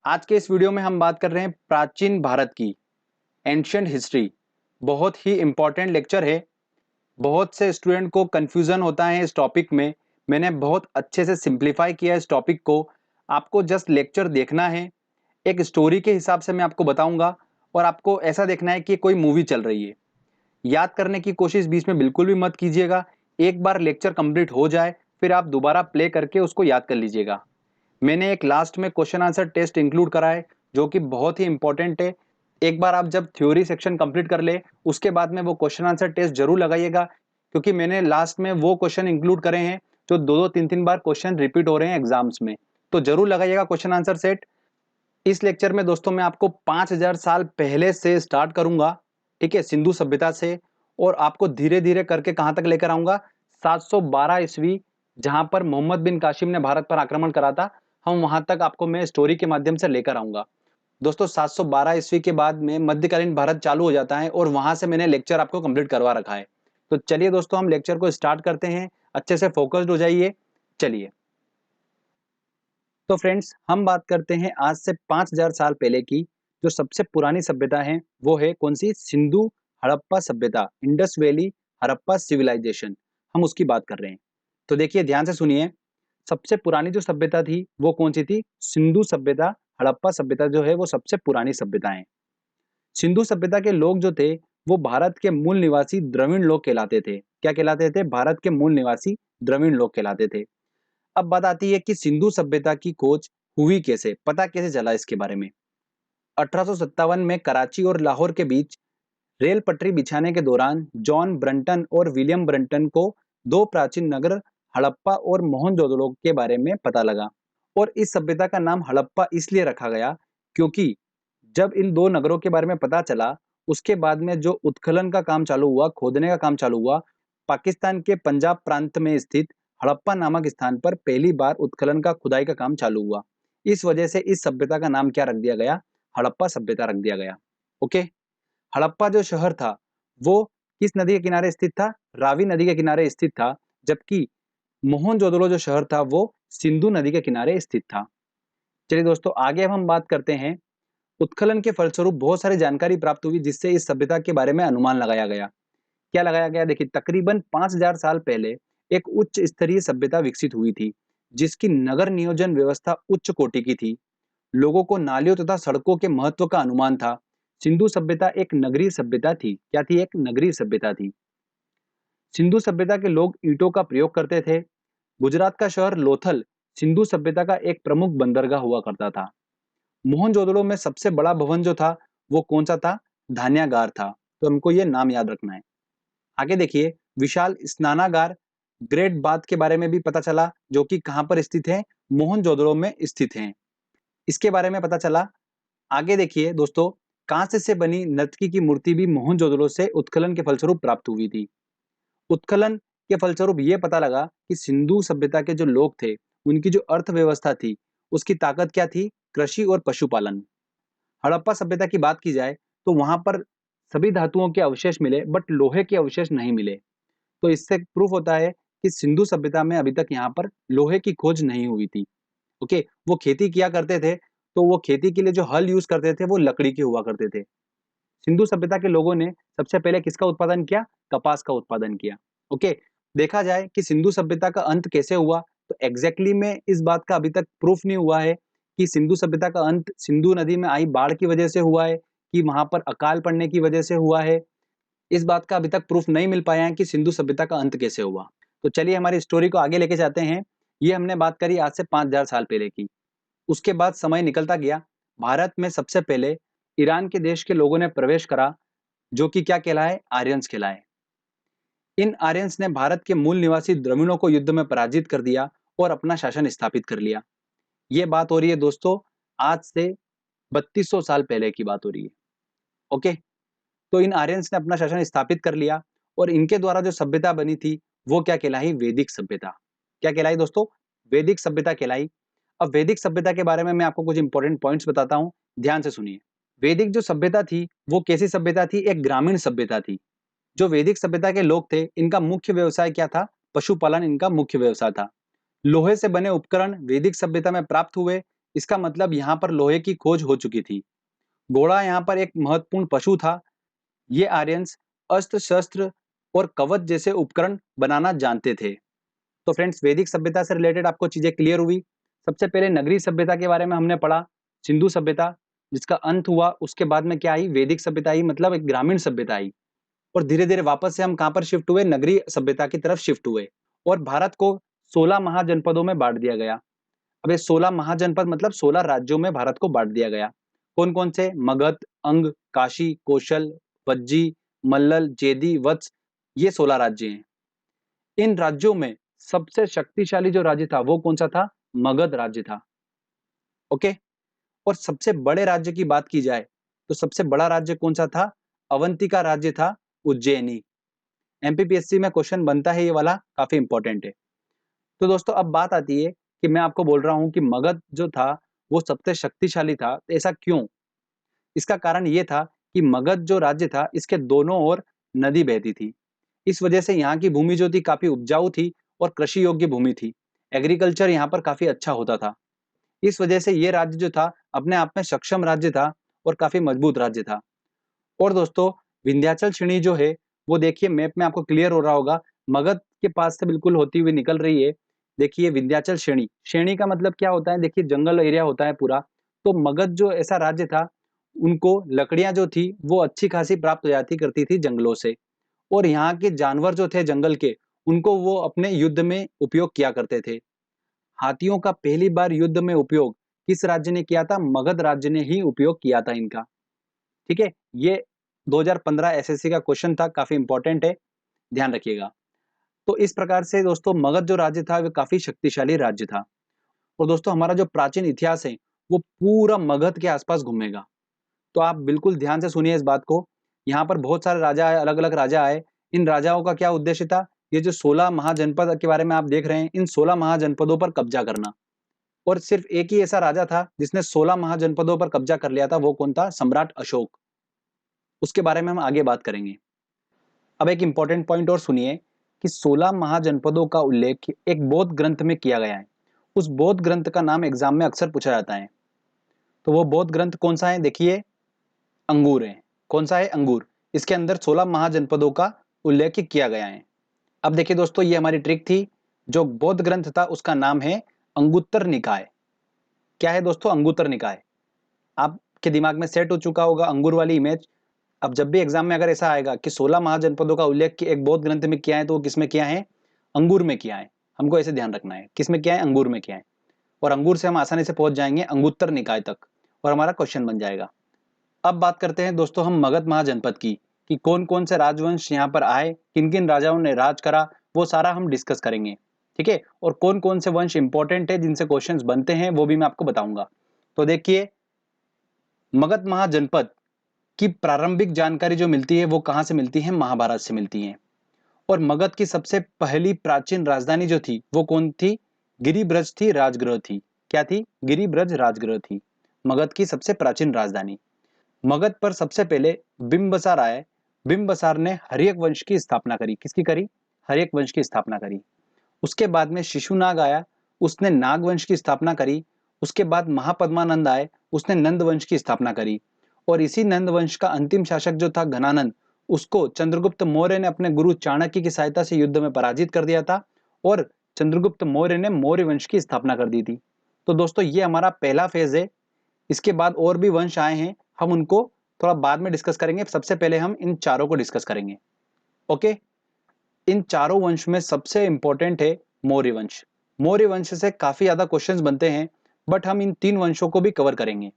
आज के इस वीडियो में हम बात कर रहे हैं प्राचीन भारत की एंशिएंट हिस्ट्री। बहुत ही इंपॉर्टेंट लेक्चर है। बहुत से स्टूडेंट को कंफ्यूजन होता है इस टॉपिक में। मैंने बहुत अच्छे से सिंप्लीफाई किया इस टॉपिक को। आपको जस्ट लेक्चर देखना है, एक स्टोरी के हिसाब से मैं आपको बताऊंगा और आपको ऐसा देखना है कि कोई मूवी चल रही है। याद करने की कोशिश बीच में बिल्कुल भी मत कीजिएगा। एक बार लेक्चर कंप्लीट हो जाए फिर आप दोबारा प्ले करके उसको याद कर लीजिएगा। मैंने एक लास्ट में क्वेश्चन आंसर टेस्ट इंक्लूड करा है जो कि बहुत ही इंपॉर्टेंट है। एक बार आप जब थ्योरी सेक्शन कंप्लीट कर ले उसके बाद में वो क्वेश्चन आंसर टेस्ट जरूर लगाइएगा, क्योंकि मैंने लास्ट में वो क्वेश्चन इंक्लूड करे हैं जो दो दो तीन तीन बार क्वेश्चन रिपीट हो रहे हैं एग्जाम्स में। तो जरूर लगाइएगा क्वेश्चन आंसर सेट। इस लेक्चर में दोस्तों मैं आपको 5000 साल पहले से स्टार्ट करूंगा, ठीक है, सिंधु सभ्यता से, और आपको धीरे धीरे करके कहां तक लेकर आऊंगा, 712 ईस्वी, जहां पर मोहम्मद बिन कासिम ने भारत पर आक्रमण करा था। हम वहां तक आपको मैं स्टोरी के माध्यम से लेकर आऊंगा। दोस्तों 712 ईस्वी के बाद में मध्यकालीन भारत चालू हो जाता है और वहां से मैंने लेक्चर आपको कंप्लीट करवा रखा है। तो चलिए दोस्तों हम लेक्चर को स्टार्ट करते हैं। अच्छे से फोकस्ड हो जाइए। चलिए तो फ्रेंड्स हम बात करते हैं आज से 5000 साल पहले की। जो सबसे पुरानी सभ्यता है वो है कौन सी? सिंधु हड़प्पा सभ्यता, इंडस वैली हड़प्पा सिविलाइजेशन, हम उसकी बात कर रहे हैं। तो देखिए ध्यान से सुनिए, सबसे पुरानी जो सभ्यता थी वो कौन सी थी? सिंधु सभ्यता। हड़प्पा सभ्यता जो है वो सबसे पुरानी सभ्यता है। सिंधु सभ्यता के लोग जो थे वो भारत के मूल निवासी द्रविड़ लोग कहलाते थे। क्या कहलाते थे? भारत के मूल निवासी द्रविड़ लोग कहलाते थे। अब बात आती है कि सिंधु सभ्यता की खोज हुई कैसे, पता कैसे चला इसके बारे में। 1857 में कराची और लाहौर के बीच रेल पटरी बिछाने के दौरान जॉन ब्रंटन और विलियम ब्रंटन को दो प्राचीन नगर हड़प्पा और मोहनजोदड़ो के बारे में पता लगा। और इस सभ्यता का नाम हड़प्पा इसलिए रखा गया क्योंकि जब इन दो नगरों के बारे में पता चला उसके बाद में जो उत्खनन का काम चालू हुआ, खोदने का काम चालू हुआ, पाकिस्तान के पंजाब प्रांत में स्थित हड़प्पा नामक स्थान पर पहली बार उत्खनन का खुदाई का काम चालू हुआ। इस वजह से इस सभ्यता का नाम क्या रख दिया गया? हड़प्पा सभ्यता रख दिया गया। ओके। हड़प्पा जो शहर था वो किस नदी के किनारे स्थित था? रावी नदी के किनारे स्थित था। जबकि मोहनजोदड़ो जो शहर था वो सिंधु नदी के किनारे स्थित था। चलिए दोस्तों आगे अब हम बात करते हैं। उत्खनन के फलस्वरूप बहुत सारी जानकारी प्राप्त हुई जिससे इस सभ्यता के बारे में अनुमान लगाया गया। क्या लगाया गया? देखिए तकरीबन 5000 साल पहले एक उच्च स्तरीय सभ्यता विकसित हुई थी जिसकी नगर नियोजन व्यवस्था उच्च कोटि की थी। लोगों को नालियों तथा सड़कों के महत्व का अनुमान था। सिंधु सभ्यता एक नगरीय सभ्यता थी। क्या थी? एक नगरीय सभ्यता थी। सिंधु सभ्यता के लोग ईंटों का प्रयोग करते थे। गुजरात का शहर लोथल सिंधु सभ्यता का एक प्रमुख बंदरगाह हुआ करता था। मोहनजोदड़ो में सबसे बड़ा भवन जो था वो कौन सा था? धान्यागार था। तो हमको ये नाम याद रखना है। आगे देखिए, विशाल स्नानागार ग्रेट बाथ के बारे में भी पता चला जो कि कहां पर स्थित है? मोहनजोदड़ो में स्थित है। इसके बारे में पता चला। आगे देखिए दोस्तों, कांस्य से बनी नर्तकी की मूर्ति भी मोहनजोदड़ो से उत्खनन के फलस्वरूप प्राप्त हुई थी। उत्खनन के फलस्वरूप ये पता लगा कि सिंधु सभ्यता के जो लोग थे उनकी जो अर्थव्यवस्था थी उसकी ताकत क्या थी? कृषि और पशुपालन। हड़प्पा सभ्यता की बात की जाए तो वहां पर सभी धातुओं के अवशेष मिले बट लोहे के अवशेष नहीं मिले। तो इससे प्रूफ होता है कि सिंधु सभ्यता में अभी तक यहाँ पर लोहे की खोज नहीं हुई थी। ओके। वो खेती किया करते थे तो वो खेती के लिए जो हल यूज करते थे वो लकड़ी के हुआ करते थे। सिंधु सभ्यता के लोगों ने सबसे पहले किसका उत्पादन किया? कपास का उत्पादन किया। ओके। देखा जाए कि सिंधु सभ्यता का अंत कैसे हुआ तो एग्जैक्टली में इस बात का अभी तक प्रूफ नहीं हुआ है कि सिंधु सभ्यता का अंत सिंधु नदी में आई बाढ़ की वजह से हुआ है कि वहां पर अकाल पड़ने की वजह से हुआ है। इस बात का अभी तक प्रूफ नहीं मिल पाया है कि सिंधु सभ्यता का अंत कैसे हुआ। तो चलिए हमारी स्टोरी को आगे लेके जाते हैं। ये हमने बात करी आज से 5000 साल पहले की। उसके बाद समय निकलता गया। भारत में सबसे पहले ईरान के देश के लोगों ने प्रवेश करा जो कि क्या कहलाए? आर्यंस कहलाए। इन आर्यंस ने भारत के मूल निवासी द्रविड़ों को युद्ध में पराजित कर दिया और अपना शासन स्थापित कर लिया। ये बात हो रही है दोस्तों आज से 3200 साल पहले की बात हो रही है। ओके। तो इन आर्यंस ने अपना शासन स्थापित कर लिया और इनके द्वारा जो सभ्यता बनी थी वो क्या कहलाई? वैदिक सभ्यता। क्या कहलाई दोस्तों? वैदिक सभ्यता कहलाई। अब वैदिक सभ्यता के बारे में मैं आपको कुछ इंपॉर्टेंट पॉइंट्स बताता हूं, ध्यान से सुनिए। वैदिक जो सभ्यता थी वो कैसी सभ्यता थी? एक ग्रामीण सभ्यता थी। जो वैदिक सभ्यता के लोग थे इनका मुख्य व्यवसाय क्या था? पशुपालन इनका मुख्य व्यवसाय था। लोहे से बने उपकरण वैदिक सभ्यता में प्राप्त हुए। इसका मतलब यहाँ पर लोहे की खोज हो चुकी थी। घोड़ा यहाँ पर एक महत्वपूर्ण पशु था। ये आर्यंस अस्त्र शस्त्र और कवच जैसे उपकरण बनाना जानते थे। तो फ्रेंड्स, वैदिक सभ्यता से रिलेटेड आपको चीजें क्लियर हुई। सबसे पहले नगरीय सभ्यता के बारे में हमने पढ़ा, सिंधु सभ्यता जिसका अंत हुआ, उसके बाद में क्या आई, वैदिक सभ्यता आई, मतलब एक ग्रामीण सभ्यता आई। और धीरे धीरे वापस से हम कहां पर शिफ्ट हुए, नगरीय सभ्यता की तरफ शिफ्ट हुए। और भारत को 16 महाजनपदों में बांट दिया गया। अब ये 16 महाजनपद मतलब 16 राज्यों में भारत को बांट दिया गया। कौन कौन से, मगध, अंग, काशी, कौशल, वज्जी, मल्लल, जेदी, वत्स, ये 16 राज्य हैं। इन राज्यों में सबसे शक्तिशाली जो राज्य था वो कौन सा था, मगध राज्य था। ओके। और सबसे बड़े राज्य की बात की जाए तो सबसे बड़ा राज्य कौन सा था, अवंतिका राज्य था, उज्जैनी। एमपीपीएससी में क्वेश्चन बनता है ये वाला, काफी इंपॉर्टेंट है। तो दोस्तों अब बात आती है कि मैं आपको बोल रहा हूं कि मगध जो था वो सबसे शक्तिशाली था, तो ऐसा क्यों? इसका कारण ये था कि मगध जो राज्य था इसके दोनों ओर नदी बहती थी। इस वजह से यहाँ की भूमि जो थी काफी उपजाऊ थी और कृषि योग्य भूमि थी। एग्रीकल्चर यहाँ पर काफी अच्छा होता था। इस वजह से ये राज्य जो था अपने आप में सक्षम राज्य था और काफी मजबूत राज्य था। और दोस्तों, विंध्याचल श्रेणी जो है वो देखिए मैप में आपको क्लियर हो रहा होगा, मगध के पास से बिल्कुल होती हुई निकल रही है। देखिए विंध्याचल श्रेणी, श्रेणी का मतलब क्या होता है, देखिए जंगल एरिया होता है पूरा। तो मगध जो ऐसा राज्य था, उनको लकड़ियां जो थी वो अच्छी खासी प्राप्त हो जाती करती थी जंगलों से। और यहाँ के जानवर जो थे जंगल के, उनको वो अपने युद्ध में उपयोग किया करते थे। हाथियों का पहली बार युद्ध में उपयोग किस राज्य ने किया था, मगध राज्य ने ही उपयोग किया था इनका। ठीक है, ये 2015 एसएससी का क्वेश्चन था, काफी इंपॉर्टेंट है, ध्यान रखिएगा। तो इस प्रकार से दोस्तों मगध जो राज्य था वो काफी शक्तिशाली राज्य था। और दोस्तों हमारा जो प्राचीन इतिहास है वो पूरा मगध के आसपास घूमेगा। तो आप बिल्कुल ध्यान से सुनिए इस बात को। यहाँ पर बहुत सारे राजा आए, अलग अलग राजा आए। इन राजाओं का क्या उद्देश्य था, ये जो 16 महाजनपद के बारे में आप देख रहे हैं, इन 16 महाजनपदों पर कब्जा करना। और सिर्फ एक ही ऐसा राजा था जिसने 16 महाजनपदों पर कब्जा कर लिया था, वो कौन था, सम्राट अशोक। उसके बारे में हम आगे बात करेंगे। अब एक इंपॉर्टेंट पॉइंट और सुनिए कि 16 महाजनपदों का उल्लेख एक बौद्ध ग्रंथ में किया गया है। उस बौद्ध ग्रंथ का नाम एग्जाम में अक्सर पूछा जाता है। तो वो बौद्ध ग्रंथ कौन सा है, देखिए अंगूर है। कौन सा है, अंगूर। इसके अंदर 16 महाजनपदों का उल्लेख किया गया है। अब देखिए दोस्तों, ये हमारी ट्रिक थी। जो बौद्ध ग्रंथ था उसका नाम है अंगुत्तर निकाय। क्या है दोस्तों, अंगुत्तर निकाय। आपके दिमाग में सेट हो चुका होगा अंगूर वाली इमेज। अब जब भी एग्जाम में अगर ऐसा आएगा कि 16 महाजनपदों का उल्लेख एक बौद्ध ग्रंथ में किया है, तो वो किसमें किया है, अंगूर में किया है। हमको ऐसे ध्यान रखना है, किसमें किया है, अंगूर में किया है। और अंगूर से हम आसानी से पहुंच जाएंगे अंगुत्तर निकाय तक और हमारा क्वेश्चन बन जाएगा। अब बात करते हैं दोस्तों हम मगध महाजनपद की, कि कौन कौन से राजवंश यहाँ पर आए, किन किन राजाओं ने राज करा, वो सारा हम डिस्कस करेंगे। ठीक है, और कौन कौन से वंश इंपॉर्टेंट है जिनसे क्वेश्चंस बनते हैं वो भी मैं आपको बताऊंगा। तो देखिए, मगध महाजनपद की प्रारंभिक जानकारी जो मिलती है वो कहां से मिलती है, महाभारत से मिलती है। और मगध की सबसे पहली प्राचीन राजधानी जो थी वो कौन थी, गिरिब्रज थी, राजगृह थी। क्या थी, गिरिब्रज राजगृह थी मगध की सबसे प्राचीन राजधानी। मगध पर सबसे पहले बिंबसार आए। बिंबसार ने हर्यक वंश की स्थापना करी। किसकी करी, हर्यक वंश की स्थापना करी। उसके बाद में शिशुनाग आया, उसने नाग वंश की स्थापना करी। उसके बाद महापद्मानंद आए, उसने नंद वंश की स्थापना करी। और इसी नंद वंश का अंतिम शासक जो था घनानंद, उसको चंद्रगुप्त मौर्य ने अपने गुरु चाणक्य की सहायता से युद्ध में पराजित कर दिया था। और चंद्रगुप्त मौर्य ने मौर्य वंश की स्थापना कर दी थी। तो दोस्तों ये हमारा पहला फेज है। इसके बाद और भी वंश आए हैं, हम उनको थोड़ा बाद में डिस्कस करेंगे। सबसे पहले हम इन चारों को डिस्कस करेंगे। ओके, इन चारों वंश में सबसे इंपॉर्टेंट है मौर्य वंश। मौर्य वंश से काफी ज्यादा क्वेश्चंस बनते हैं, बट हम इन तीन वंशों को भी कवर करेंगे।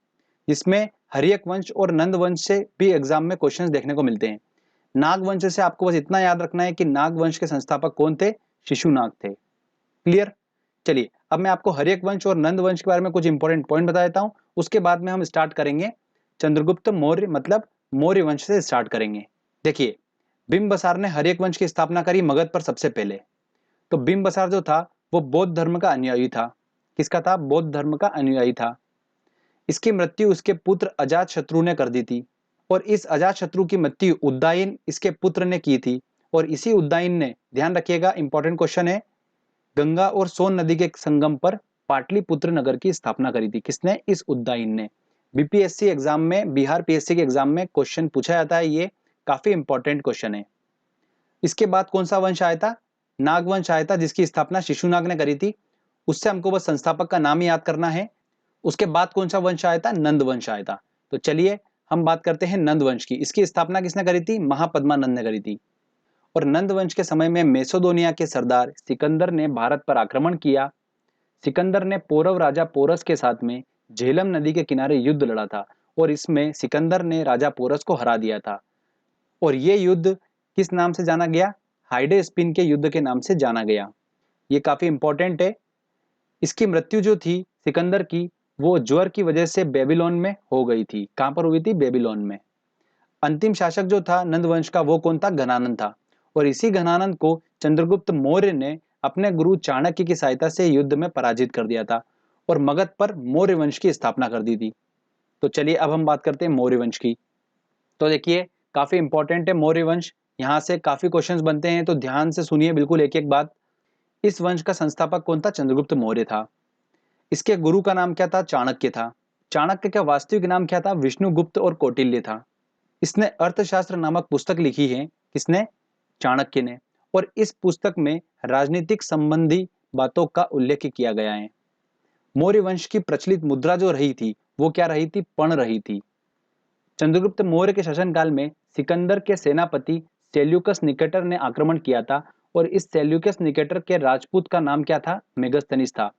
इसमें हर्यक वंश और नंद वंश से भी एग्जाम में क्वेश्चंस देखने को मिलते हैं। नाग वंश से आपको बस इतना याद रखना है कि नाग वंश के संस्थापक कौन थे, शिशुनाग थे। क्लियर। चलिए अब मैं आपको हर्यक वंश और नंद वंश के बारे में कुछ इंपॉर्टेंट पॉइंट बता देता हूं। उसके बाद में हम स्टार्ट करेंगे चंद्रगुप्त मौर्य, मतलब मौर्य वंश से स्टार्ट करेंगे। देखिए, बिंबसार ने हर्यक वंश की स्थापना करी मगध पर सबसे पहले। तो बिंबसार जो था वो बौद्ध धर्म का अनुयायी था। किसका था, बौद्ध धर्म का अनुयायी था। इसकी मृत्यु उसके पुत्र अजात शत्रु ने कर दी थी। और इस अजात शत्रु की मृत्यु उद्दायन इसके पुत्र ने की थी। और इसी उद्दायन ने, ध्यान रखिएगा इंपॉर्टेंट क्वेश्चन है, गंगा और सोन नदी के संगम पर पाटलिपुत्र नगर की स्थापना करी थी? किसने? इस उद्दाइन ने। बीपीएससी एग्जाम में, बिहार पीएससी के एग्जाम में क्वेश्चन पूछा जाता है, ये काफी इंपॉर्टेंट क्वेश्चन है। इसके बाद कौन सा वंश आया था? नागवंश आया था, जिसकी स्थापना शिशुनाग ने करी थी। उससे हमको बस संस्थापक का नाम ही याद करना है। उसके बाद कौन सा वंश आया था? नंद वंश आया था। तो चलिए हम बात करते हैं नंद वंश की। इसकी स्थापना किसने करी थी? महापद्मानंद ने करी थी। और नंद वंश के समय में मैसेडोनिया के सरदार सिकंदर ने भारत पर आक्रमण किया। सिकंदर ने पौरव राजा पोरस के साथ में झेलम नदी के किनारे युद्ध लड़ा था और इसमें सिकंदर ने राजा पोरस को हरा दिया था। और ये युद्ध किस नाम से जाना गया? हाइडे स्पिन के युद्ध के नाम से जाना गया। ये काफी इंपॉर्टेंट है। इसकी मृत्यु जो थी सिकंदर की, वो ज्वर की वजह से बेबीलोन में हो गई थी। कहां पर हुई थी? बेबीलोन में। अंतिम शासक जो था नंद वंश का, वो कौन था? घनानंद था। और इसी घनानंद को चंद्रगुप्त मौर्य ने अपने गुरु चाणक्य की सहायता से युद्ध में पराजित कर दिया था और मगध पर मौर्य वंश की स्थापना कर दी थी। तो चलिए अब हम बात करते हैं मौर्य वंश की। तो देखिए काफी इंपॉर्टेंट है मौर्य वंश, यहाँ से काफी क्वेश्चंस बनते हैं, तो ध्यान से सुनिए बिल्कुल एक एक बात। इस वंश का संस्थापक कौन था? चंद्रगुप्त मौर्य था। इसके गुरु का नाम क्या था? चाणक्य था। चाणक्य का वास्तविक नाम क्या था? विष्णुगुप्त और कौटिल्य था। इसने अर्थशास्त्र नामक पुस्तक लिखी है। किसने? चाणक्य ने। और इस पुस्तक में राजनीतिक संबंधी बातों का उल्लेख किया गया है। मौर्य वंश की प्रचलित मुद्रा जो रही थी, वो क्या रही थी? पण रही थी। चंद्रगुप्त मौर्य के शासनकाल में सिकंदर के सेनापति सेल्यूकस निकेटर ने आक्रमण किया था और इस सेल्यूकस निकेटर के राजपूत का नाम क्या था? मेगस्थनीस था।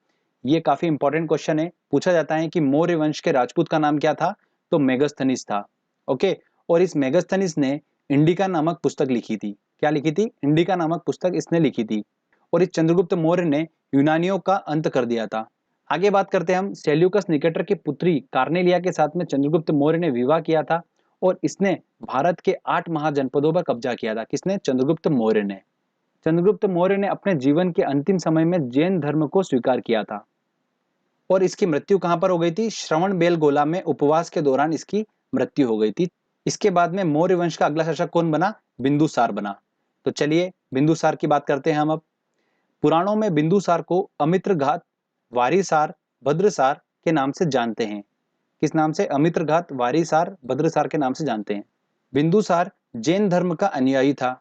ये काफी इंपॉर्टेंट क्वेश्चन है, पूछा जाता है कि मौर्य वंश के राजपूत का नाम क्या था? तो मेगस्थनीस था। ओके। और इस मेगस्थनीस ने इंडिका नामक पुस्तक लिखी थी। क्या लिखी थी? इंडिका नामक पुस्तक इसने लिखी थी। और इस चंद्रगुप्त मौर्य ने यूनानियों का अंत कर दिया था। आगे बात करते हैं हम। सेल्यूकस निकेटर की पुत्री कार्नेलिया के साथ में चंद्रगुप्त मौर्य ने विवाह किया था और इसने भारत के 8 महाजनपदों पर कब्जा किया था। किसने? चंद्रगुप्त मौर्य ने। चंद्रगुप्त मौर्य ने अपने जीवन के अंतिम समय में जैन धर्म को स्वीकार किया था और इसकी मृत्यु कहां पर हो गई थी? श्रवण बेलगोला में उपवास के दौरान इसकी मृत्यु हो गई थी। इसके बाद में मौर्य वंश का अगला शासक कौन बना? बिंदुसार बना। तो चलिए बिंदुसार की बात करते हैं हम अब। पुराणों में बिंदुसार को अमित्रघात, वारिसार, भद्रसार के नाम से जानते हैं। किस नाम से? अमित्रघात, वारिसार, भद्रसार के नाम से जानते हैं। बिंदुसार जैन धर्म का अनुयायी था।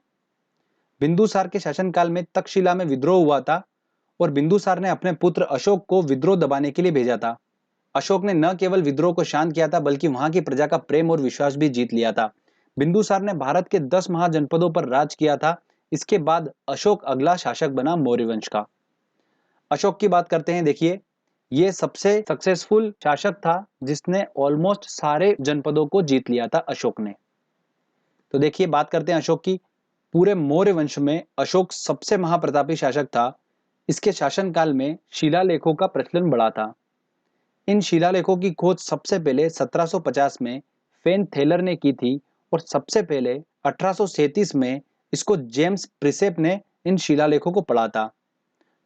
बिंदुसार के शासनकाल में तक्षशिला में विद्रोह हुआ था और बिंदुसार ने अपने पुत्र अशोक को विद्रोह दबाने के लिए भेजा था। अशोक ने न केवल विद्रोह को शांत किया था बल्कि वहां की प्रजा का प्रेम और विश्वास भी जीत लिया था। बिंदुसार ने भारत के 10 महाजनपदों पर राज किया था। इसके बाद अशोक अगला शासक बना मौर्य वंश का। अशोक की बात करते हैं। देखिए ये सबसे सक्सेसफुल शासक था जिसने ऑलमोस्ट सारे जनपदों को जीत लिया था अशोक ने। तो देखिए बात करते हैं अशोक की। पूरे मौर्य वंश में अशोक सबसे महाप्रतापी शासक था। इसके शासनकाल में शिलालेखों का प्रचलन बढ़ा था। इन शिलालेखों की खोज सबसे पहले 1750 में फेन थेलर ने की थी और सबसे पहले 1837 में इसको जेम्स प्रिसेप ने इन शिलालेखों को पढ़ा था।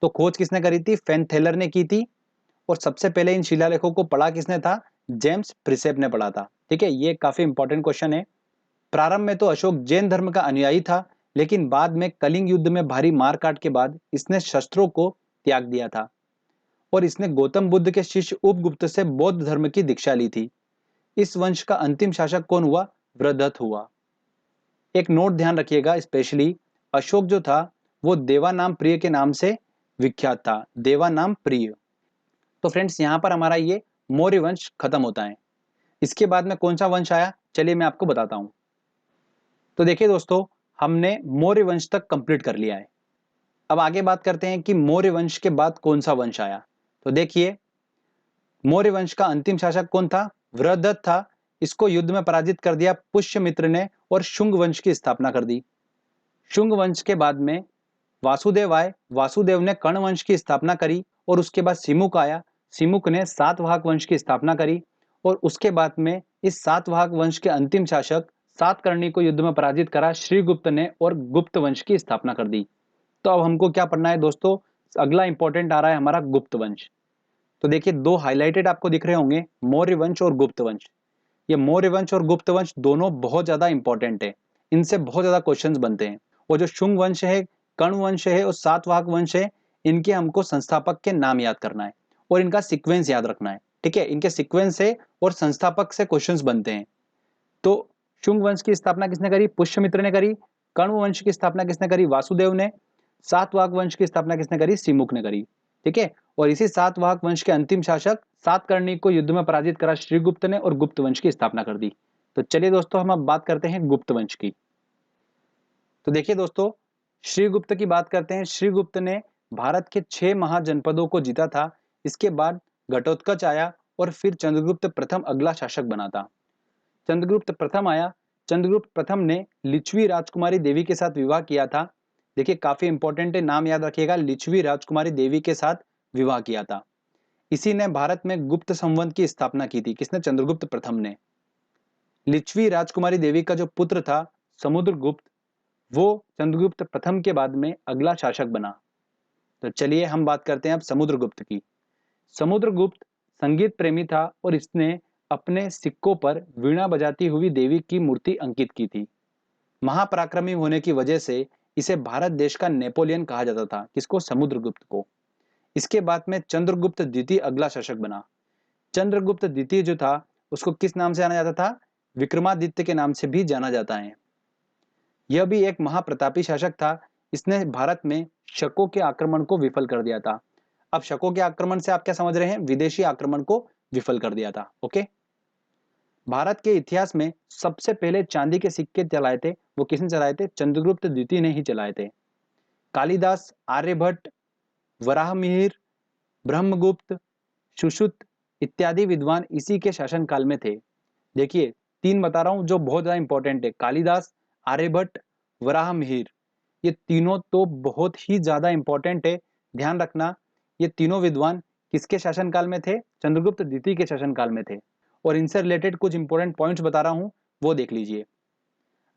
तो खोज किसने करी थी? फेन थेलर ने की थी। और सबसे पहले इन शिलालेखों को पढ़ा किसने था? जेम्स प्रिसेप ने पढ़ा था। ठीक है, ये काफी इंपॉर्टेंट क्वेश्चन है। प्रारंभ में तो अशोक जैन धर्म का अनुयायी था, लेकिन बाद में कलिंग युद्ध में भारी मारकाट के बाद इसने शस्त्रों को त्याग दिया था और इसने गौतम बुद्ध के शिष्य उपगुप्त से बौद्ध धर्म की दीक्षा ली थी। इस वंश का अंतिम शासक कौन हुआ? वृद्धत हुआ। एक नोट ध्यान रखिएगा, स्पेशली अशोक जो था वो देवानाम प्रिय के नाम से विख्यात था। देवानाम प्रिय। तो फ्रेंड्स यहां पर हमारा ये मौर्य वंश खत्म होता है। इसके बाद में कौन सा वंश आया? चलिए मैं आपको बताता हूं। तो देखिए दोस्तों, हमने मौर्य वंश तक कंप्लीट कर लिया है। अब आगे बात करते हैं कि मौर्य वंश के बाद कौन सा वंश आया। तो देखिए मौर्य वंश का अंतिम शासक कौन था? वृद्धत था। इसको युद्ध में पराजित कर दिया पुष्यमित्र ने और शुंग वंश की स्थापना कर दी। शुंग वंश के बाद में वासुदेव आए। वासुदेव ने कर्ण वंश की स्थापना करी और उसके बाद सिमुक आया। सिमुक ने सातवाहक वंश की स्थापना करी और उसके बाद में इस सातवाहक वंश के अंतिम शासक सातकर्णी को युद्ध में पराजित करा श्रीगुप्त ने और गुप्त वंश की स्थापना कर दी। तो अब हमको क्या पढ़ना है दोस्तों? अगला इंपॉर्टेंट आ रहा है हमारा गुप्त वंश। तो देखिए दो हाईलाइटेड आपको दिख रहे होंगे, मौर्य वंश और गुप्त वंश। ये मौर्य वंश और गुप्त वंश दोनों बहुत ज्यादा इंपॉर्टेंट है, इनसे बहुत ज्यादा क्वेश्चंस बनते हैं। और जो शुंग वंश है, कर्ण वंश है और सातवाहक वंश है, इनके हमको संस्थापक के नाम याद करना है। और इनका सीक्वेंस याद रखना है, ठीक है। इनके सीक्वेंस से और संस्थापक से क्वेश्चंस बनते हैं। तो शुंग वंश की स्थापना किसने करी? पुष्यमित्र ने करी। कण्व वंश की स्थापना किसने करी? वासुदेव ने। सातवाहन वंश की स्थापना किसने करी? सिमुक ने करी, ठीक है। और इसी सातवाहन वंश के अंतिम शासक सातकर्णी को युद्ध में पराजित करा श्रीगुप्त ने और गुप्त वंश की स्थापना कर दी। तो चलिए दोस्तों, हम अब बात करते हैं गुप्त वंश की। तो देखिए दोस्तों, श्रीगुप्त की बात करते हैं। श्रीगुप्त ने भारत के 6 महाजनपदों को जीता था। इसके बाद घटोत्कच आया और फिर चंद्रगुप्त प्रथम अगला शासक बना था। चंद्रगुप्त प्रथम आया। चंद्रगुप्त प्रथम ने लिच्छवी राजकुमारी देवी के साथ विवाह किया था। देखिए काफी इंपॉर्टेंट है, नाम याद रखिएगा, लिच्छवी राजकुमारी देवी के साथ विवाह किया था। इसी ने भारत में गुप्त संवत की स्थापना की थी। किसने? चंद्रगुप्त प्रथम ने। लिच्छवी राजकुमारी देवी का जो पुत्र था समुद्रगुप्त, वो चंद्रगुप्त प्रथम के बाद में अगला शासक बना। तो चलिए हम बात करते हैं अब समुद्रगुप्त की। समुद्रगुप्त संगीत प्रेमी था और इसने अपने सिक्कों पर वीणा बजाती हुई देवी की मूर्ति अंकित की थी। महापराक्रमी होने की वजह से इसे भारत देश का नेपोलियन कहा जाता था। किसको? समुद्रगुप्त को। इसके बाद में चंद्रगुप्त द्वितीय अगला शासक बना। चंद्रगुप्त द्वितीय जो था उसको किस नाम से जाना जाता था? विक्रमादित्य के नाम से भी जाना जाता है। यह भी एक महाप्रतापी शासक था। इसने भारत में शकों के आक्रमण को विफल कर दिया था। अब शकों के आक्रमण से आप क्या समझ रहे हैं? विदेशी आक्रमण को विफल कर दिया था। ओके। भारत के इतिहास में सबसे पहले चांदी के सिक्के चलाए थे, वो किसने चलाए थे? चंद्रगुप्त द्वितीय ने ही चलाए थे। कालिदास, आर्यभट्ट, वराहमिहिर, ब्रह्मगुप्त, सुश्रुत इत्यादि विद्वान इसी के शासनकाल में थे। देखिए 3 बता रहा हूं जो बहुत ज्यादा इंपॉर्टेंट है। कालिदास, आर्यभट्ट, वराहमिहिर, ये तीनों तो बहुत ही ज्यादा इंपॉर्टेंट है। ध्यान रखना, ये तीनों विद्वान किसके शासनकाल में थे? चंद्रगुप्त द्वितीय के शासनकाल में थे। और इनसे रिलेटेड कुछ इंपॉर्टेंट पॉइंट्स बता रहा हूं, वो देख लीजिए।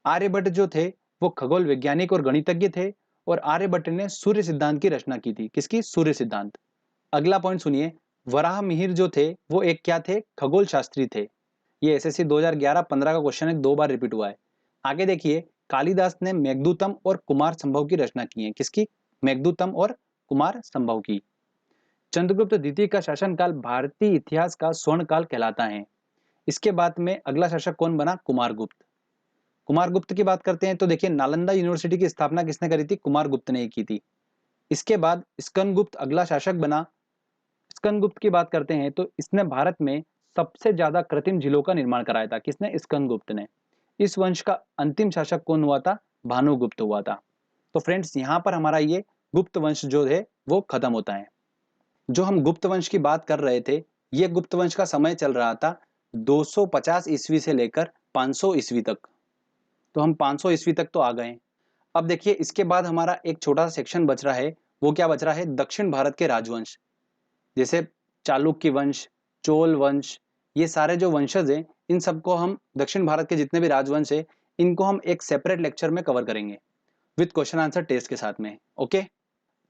आर्यभट्ट जो थे वो खगोल वैज्ञानिक और गणितज्ञ थे और आर्यभट्ट ने सूर्य सिद्धांत की रचना की थी। किसकी? सूर्य सिद्धांत। अगला पॉइंट सुनिए, वराहमिहिर जो थे वो एक क्या थे? खगोल शास्त्री थे। ये एसएससी 2011-15 का क्वेश्चन है, 2 बार रिपीट हुआ है। आगे देखिए, कालिदास ने मेघदूतम और कुमार संभव की रचना की है। किसकी? मेघदूतम और कुमार संभव की। चंद्रगुप्त द्वितीय का शासनकाल भारतीय इतिहास का स्वर्णकाल कहलाता है। इसके बाद में अगला शासक कौन बना? कुमारगुप्त। कुमारगुप्त की बात करते हैं तो देखिए, नालंदा यूनिवर्सिटी की स्थापना किसने करी थी? कुमारगुप्त ने ही की थी। इसके बाद स्कंदगुप्त अगला शासक बना। स्कंदगुप्त की बात करते हैं तो इसने भारत में सबसे ज्यादा कृत्रिम झीलों का निर्माण कराया था। किसने? स्कंदगुप्त ने। इस वंश का अंतिम शासक कौन हुआ था? भानुगुप्त हुआ था। तो फ्रेंड्स, यहाँ पर हमारा ये गुप्त वंश जो है वो खत्म होता है। जो हम गुप्त वंश की बात कर रहे थे, ये गुप्त वंश का समय चल रहा था 250 ईस्वी से लेकर 500 ईस्वी तक। तो हम 500 ईस्वी तक तो आ गए। अब देखिए, इसके बाद हमारा एक छोटा सा सेक्शन बच रहा है। वो क्या बच रहा है? दक्षिण भारत के राजवंश, जैसे चालुक्य वंश, चोल वंश, ये सारे जो वंशज हैं, इन सबको हम, दक्षिण भारत के जितने भी राजवंश है, इनको हम एक सेपरेट लेक्चर में कवर करेंगे विद क्वेश्चन आंसर टेस्ट के साथ में। ओके,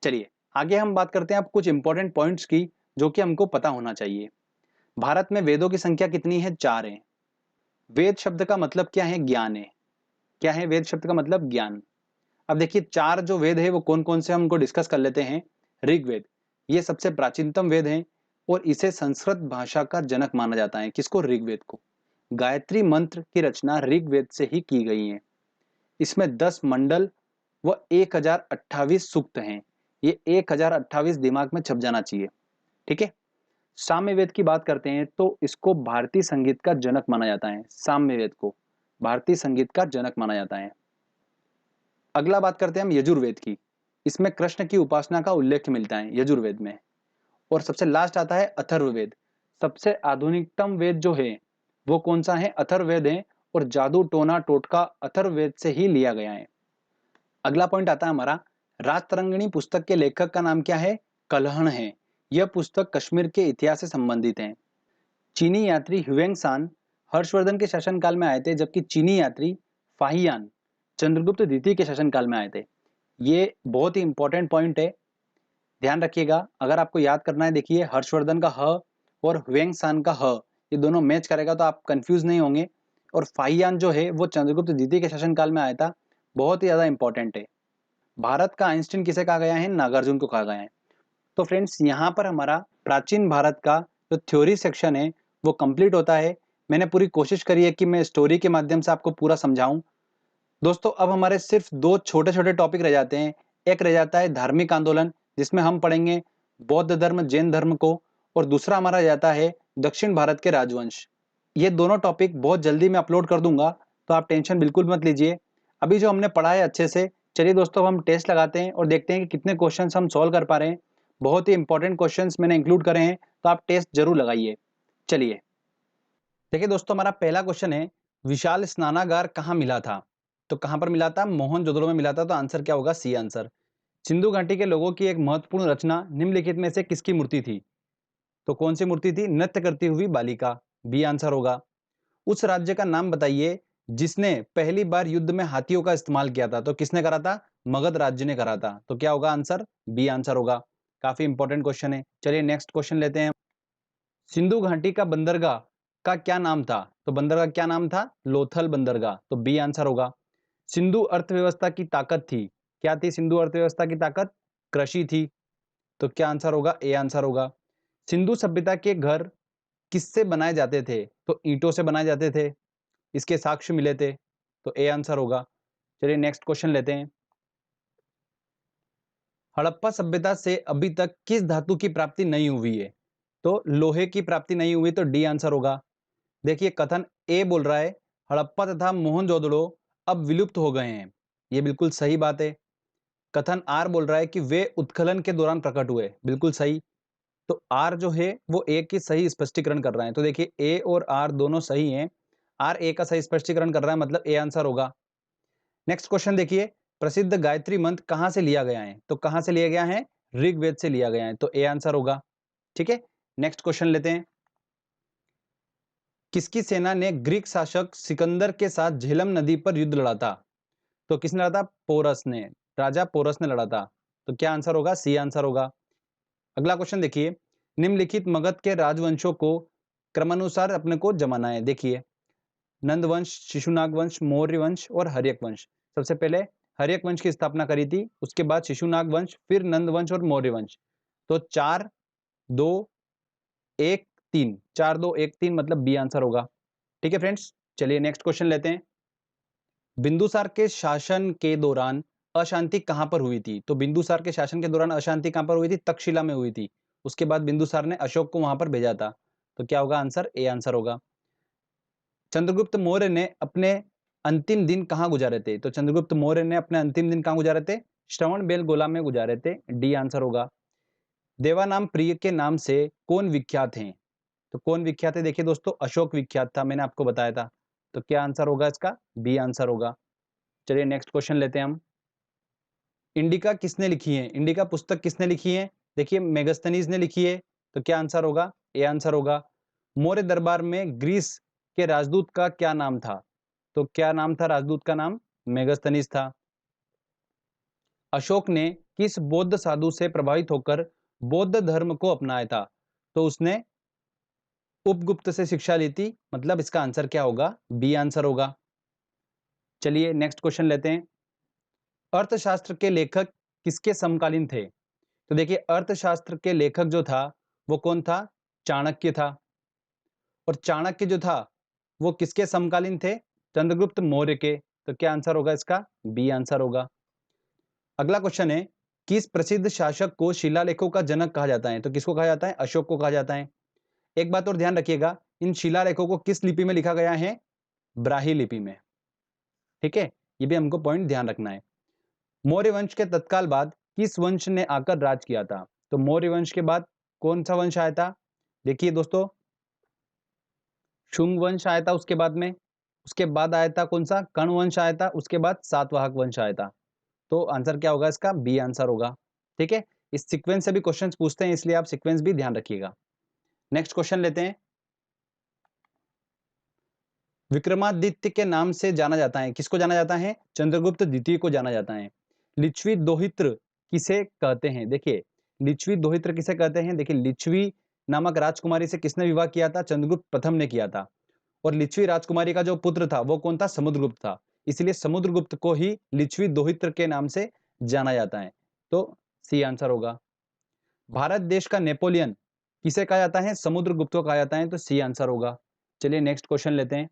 चलिए आगे हम बात करते हैं अब कुछ इंपॉर्टेंट पॉइंट्स की जो कि हमको पता होना चाहिए। भारत में वेदों की संख्या कितनी है? 4 है। वेद शब्द का मतलब क्या है? ज्ञान है। क्या है वेद शब्द का मतलब? ज्ञान। अब देखिए 4 जो वेद है वो कौन कौन से, हमको डिस्कस कर लेते हैं। ऋग्वेद, ये सबसे प्राचीनतम वेद है और इसे संस्कृत भाषा का जनक माना जाता है। किसको? ऋग्वेद को। गायत्री मंत्र की रचना ऋग्वेद से ही की गई है। इसमें 10 मंडल व 1028 सूक्त हैं। ये 1028 दिमाग में छप जाना चाहिए, ठीक है। साम्यवेद की बात करते हैं तो इसको भारतीय संगीत का जनक माना जाता है। साम्यवेद को भारतीय संगीत का जनक माना जाता है। अगला बात करते हैं हम यजुर्वेद की। इसमें कृष्ण की उपासना का उल्लेख मिलता है यजुर्वेद में। और सबसे लास्ट आता है अथर्ववेद। सबसे आधुनिकतम वेद जो है वो कौन सा है? अथर्ववेद है। और जादू टोना टोटका अथर्ववेद से ही लिया गया है। अगला पॉइंट आता है हमारा, राजतरंगिणी पुस्तक के लेखक का नाम क्या है? कल्हण है। यह पुस्तक कश्मीर के इतिहास से संबंधित है। चीनी यात्री ह्वेंगसान हर्षवर्धन के शासनकाल में आए थे, जबकि चीनी यात्री फाहियान चंद्रगुप्त द्वितीय के शासनकाल में आए थे। ये बहुत ही इंपॉर्टेंट पॉइंट है, ध्यान रखिएगा। अगर आपको याद करना है, देखिए हर्षवर्धन का ह और ह्वेंगसान का ह, ये दोनों मैच करेगा तो आप कंफ्यूज नहीं होंगे। और फाहियान जो है वो चंद्रगुप्त द्वितीय के शासनकाल में आया था। बहुत ही ज्यादा इंपॉर्टेंट है। भारत का आइंस्टीन किसे कहा गया है? नागार्जुन को कहा गया है। तो फ्रेंड्स, यहाँ पर हमारा प्राचीन भारत का जो थ्योरी सेक्शन है वो कंप्लीट होता है। मैंने पूरी कोशिश करी है कि मैं स्टोरी के माध्यम से आपको पूरा समझाऊं। दोस्तों अब हमारे सिर्फ दो छोटे छोटे टॉपिक रह जाते हैं। एक रह जाता है धार्मिक आंदोलन, जिसमें हम पढ़ेंगे बौद्ध धर्म जैन धर्म को, और दूसरा हमारा जाता है दक्षिण भारत के राजवंश। ये दोनों टॉपिक बहुत जल्दी मैं अपलोड कर दूंगा, तो आप टेंशन बिल्कुल मत लीजिए। अभी जो हमने पढ़ा है अच्छे से, चलिए दोस्तों हम टेस्ट लगाते हैं और देखते हैं कि कितने क्वेश्चंस हम सॉल्व कर पा रहे हैं। बहुत ही इंपॉर्टेंट क्वेश्चंस मैंने इंक्लूड करे हैं, तो आप टेस्ट जरूर लगाइए। चलिए देखिए दोस्तों, हमारा पहला क्वेश्चन है विशाल स्नानागार कहाँ मिला था? तो कहां पर मिला था? मोहनजोदड़ो में मिला था। तो आंसर क्या होगा? C answer. सिंधु घाटी के लोगों की एक महत्वपूर्ण रचना निम्नलिखित में से किसकी मूर्ति थी? तो कौन सी मूर्ति थी? नृत्य करती हुई बालिका। बी आंसर होगा। उस राज्य का नाम बताइए जिसने पहली बार युद्ध में हाथियों का इस्तेमाल किया था। तो किसने करा था? मगध राज्य ने करा था। तो क्या होगा आंसर? बी आंसर होगा। काफी इंपॉर्टेंट क्वेश्चन है। चलिए नेक्स्ट क्वेश्चन लेते हैं। सिंधु घाटी का बंदरगाह का क्या नाम था? तो बंदरगाह क्या नाम था? लोथल बंदरगाह। तो बी आंसर होगा। सिंधु अर्थव्यवस्था की ताकत थी। क्या थी सिंधु अर्थव्यवस्था की ताकत? कृषि थी। तो क्या आंसर होगा? ए आंसर होगा। सिंधु सभ्यता के घर किससे बनाए जाते थे? तो ईंटों से बनाए जाते थे। इसके साक्ष्य मिले थे। तो ए आंसर होगा। चलिए नेक्स्ट क्वेश्चन लेते हैं। हड़प्पा सभ्यता से अभी तक किस धातु की प्राप्ति नहीं हुई है? तो लोहे की प्राप्ति नहीं हुई। तो डी आंसर होगा। देखिए कथन ए बोल रहा है हड़प्पा तथा मोहनजोदड़ो अब विलुप्त हो गए हैं। ये बिल्कुल सही बात है। कथन आर बोल रहा है कि वे उत्खनन के दौरान प्रकट हुए। बिल्कुल सही। तो आर जो है वो ए की सही स्पष्टीकरण कर रहा है। तो देखिए ए और आर दोनों सही हैं। आर ए का सही स्पष्टीकरण कर रहा है, मतलब ए आंसर होगा। नेक्स्ट क्वेश्चन देखिए, प्रसिद्ध गायत्री मंत्र कहां से लिया गया है? तो कहां से लिया गया है? ऋग्वेद से लिया गया है। तो ए आंसर होगा। ठीक है, नेक्स्ट क्वेश्चन लेते हैं। किसकी सेना ने ग्रीक शासक सिकंदर के साथ झेलम नदी पर युद्ध लड़ा था? तो किसने लड़ा था? पोरस ने। राजा पोरस ने लड़ा था। तो क्या आंसर होगा? सी आंसर होगा। अगला क्वेश्चन देखिए, निम्नलिखित मगध के राजवंशों को क्रमानुसार अपने को जमाना है। देखिए नंद वंश, शिशुनाग वंश, मौर्य वंश और हर्यक वंश। सबसे पहले हर्यक वंश की स्थापना करी थी, उसके बाद शिशुनाग वंश, फिर नंद वंश और मौर्य वंश। तो 4 2 1 3, 4 2 1 3 मतलब बी आंसर होगा। ठीक है फ्रेंड्स, चलिए नेक्स्ट क्वेश्चन लेते हैं। बिंदुसार के शासन के दौरान अशांति कहां पर हुई थी? तो बिंदुसार के शासन के दौरान अशांति कहां पर हुई थी? तक्षशिला में हुई थी। उसके बाद बिंदुसार ने अशोक को वहां पर भेजा था। तो क्या होगा आंसर? ए आंसर होगा। चंद्रगुप्त मौर्य ने अपने अंतिम दिन कहां गुजारे थे? तो चंद्रगुप्त मौर्य ने अपने अंतिम दिन कहां गुजारे थे? श्रवण बेलगोला में गुजारे थे। डी आंसर होगा। देवानाम प्रिय के नाम से कौन विख्यात हैं? तो कौन विख्यात है? देखिए दोस्तों अशोक विख्यात था, मैंने आपको बताया था। तो क्या आंसर होगा इसका? बी आंसर होगा। चलिए नेक्स्ट क्वेश्चन लेते हैं हम। इंडिका किसने लिखी है? इंडिका पुस्तक किसने लिखी है? देखिए मेगस्थनीज ने लिखी है। तो क्या आंसर होगा? ए आंसर होगा। मौर्य दरबार में ग्रीस के राजदूत का क्या नाम था? तो क्या नाम था राजदूत का? नाम मेगस्थनीज था। अशोक ने किस बौद्ध साधु से प्रभावित होकर बौद्ध धर्म को अपनाया था? तो उसने उपगुप्त से शिक्षा ली थी, मतलब इसका आंसर क्या होगा? बी आंसर होगा। चलिए नेक्स्ट क्वेश्चन लेते हैं। अर्थशास्त्र के लेखक किसके समकालीन थे? तो देखिए अर्थशास्त्र के लेखक जो था वो कौन था? चाणक्य था। और चाणक्य जो था वो किसके समकालीन थे? चंद्रगुप्त मौर्य के। तो क्या आंसर होगा इसका? बी आंसर होगा। अगला क्वेश्चन है, किस प्रसिद्ध शासक को शिलालेखों का जनक कहा जाता है? तो किसको कहा जाता है? अशोक को कहा जाता है। एक बात और ध्यान रखिएगा, इन शिलालेखों को किस लिपि में लिखा गया है? ब्राही लिपि में। ठीक है, ये भी हमको पॉइंट ध्यान रखना है। मौर्य वंश के तत्काल बाद किस वंश ने आकर राज किया था? तो मौर्य वंश के बाद कौन सा वंश आया था? देखिए दोस्तों शुंग वंश आया था उसके बाद में। उसके बाद आया था कौन सा? कर्ण वंश आया था। उसके बाद सातवाहक वंश आया था। तो आंसर क्या होगा इसका? बी आंसर होगा। ठीक है, इस सीक्वेंस से भी क्वेश्चंस पूछते हैं, इसलिए आप सीक्वेंस भी ध्यान रखिएगा। नेक्स्ट क्वेश्चन लेते हैं। विक्रमादित्य के नाम से जाना जाता है, किसको जाना जाता है? चंद्रगुप्त द्वितीय को जाना जाता है। लिच्छवी दोहित्र किसे कहते हैं? देखिए लिच्छवी दोहित्र किसे कहते हैं? देखिए लिच्छवी नामक राजकुमारी से किसने विवाह किया था? चंद्रगुप्त प्रथम ने किया था। और लिच्छवी राजकुमारी का जो पुत्र था वो कौन था? समुद्रगुप्त था। इसलिए समुद्रगुप्त को ही लिच्छवी दोहित्र के नाम से जाना जाता है। तो सी आंसर होगा। भारत देश का नेपोलियन किसे कहा जाता है? समुद्रगुप्त को कहा जाता है, तो सी आंसर होगा। चलिए नेक्स्ट क्वेश्चन लेते हैं।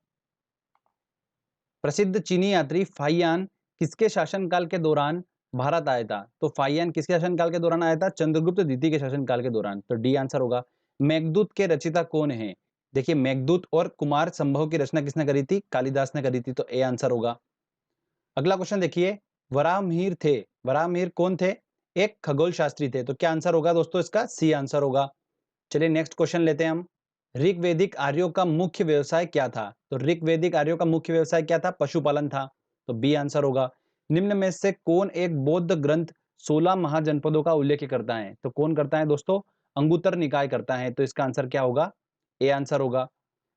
प्रसिद्ध चीनी यात्री फाहियान किसके शासनकाल के दौरान भारत आया था? तो फाहियान किसके शासनकाल के दौरान आया था? चंद्रगुप्त द्वितीय के शासनकाल के दौरान, तो डी आंसर होगा। मेघदूत के रचयिता कौन है? देखिए मेघदूत और कुमार संभव की रचना किसने करी थी? कालिदास ने करी थी, तो ए आंसर होगा। अगला क्वेश्चन देखिए, वराहमिहिर थे, वराहमिहिर कौन थे? एक खगोल शास्त्री थे, तो क्या आंसर होगा दोस्तों इसका? सी आंसर होगा। चलिए नेक्स्ट क्वेश्चन लेते हैं हम। ऋग्वैदिक आर्यों का मुख्य व्यवसाय क्या था? तो ऋग्वैदिक आर्यों का मुख्य व्यवसाय क्या था? पशुपालन था, तो बी आंसर होगा। निम्न में से कौन एक बौद्ध ग्रंथ 16 महाजनपदों का उल्लेख करता है? तो कौन करता है दोस्तों? अंगुत्तर निकाय करता है, तो इसका आंसर क्या होगा? ए आंसर होगा।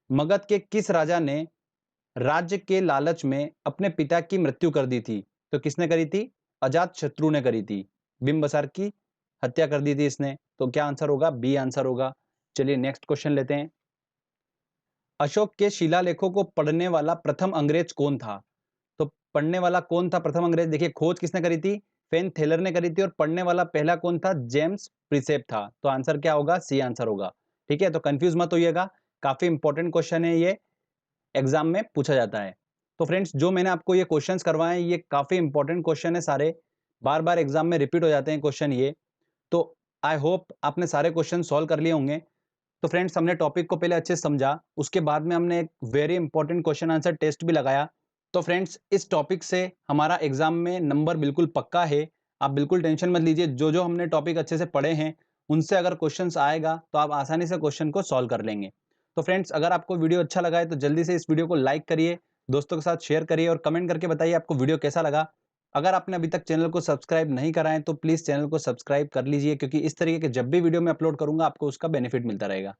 मगध के किस राजा ने राज्य के लालच में अपने पिता की मृत्यु कर दी थी? तो किसने करी थी? अजात शत्रु ने करी थी। बिंबिसार की हत्या कर दी थी इसने, तो क्या आंसर होगा? बी आंसर होगा। चलिए नेक्स्ट क्वेश्चन लेते हैं। अशोक के शिलालेखों को पढ़ने वाला प्रथम अंग्रेज कौन था? तो पढ़ने वाला कौन था प्रथम अंग्रेज? देखिए खोज किसने करी थी? फेन थेलर ने करी थी, और पढ़ने वाला पहला कौन था? जेम्स प्रिसेप था, तो आंसर क्या होगा? सी आंसर होगा। ठीक है, तो कंफ्यूज मत होइएगा, काफी इंपॉर्टेंट क्वेश्चन है ये, एग्जाम में पूछा जाता है। तो फ्रेंड्स जो मैंने आपको ये क्वेश्चंस करवाए हैं, ये काफी इंपॉर्टेंट क्वेश्चन है सारे, बार बार एग्जाम में रिपीट हो जाते हैं क्वेश्चन ये। तो आई होप आपने सारे क्वेश्चन सॉल्व कर लिए होंगे। तो फ्रेंड्स हमने टॉपिक को पहले अच्छे से समझा, उसके बाद में हमने एक very important question answer test भी लगाया। तो फ्रेंड्स इस टॉपिक से हमारा एग्जाम में नंबर बिल्कुल पक्का है, आप बिल्कुल टेंशन मत लीजिए। जो जो हमने टॉपिक अच्छे से पढ़े हैं उनसे अगर क्वेश्चंस आएगा तो आप आसानी से क्वेश्चन को सॉल्व कर लेंगे। तो फ्रेंड्स अगर आपको वीडियो अच्छा लगा है तो जल्दी से इस वीडियो को लाइक करिए, दोस्तों के साथ शेयर करिए और कमेंट करके बताइए आपको वीडियो कैसा लगा। अगर आपने अभी तक चैनल को सब्सक्राइब नहीं करा है तो प्लीज़ चैनल को सब्सक्राइब कर लीजिए, क्योंकि इस तरीके के जब भी वीडियो मैं अपलोड करूंगा आपको उसका बेनिफिट मिलता रहेगा।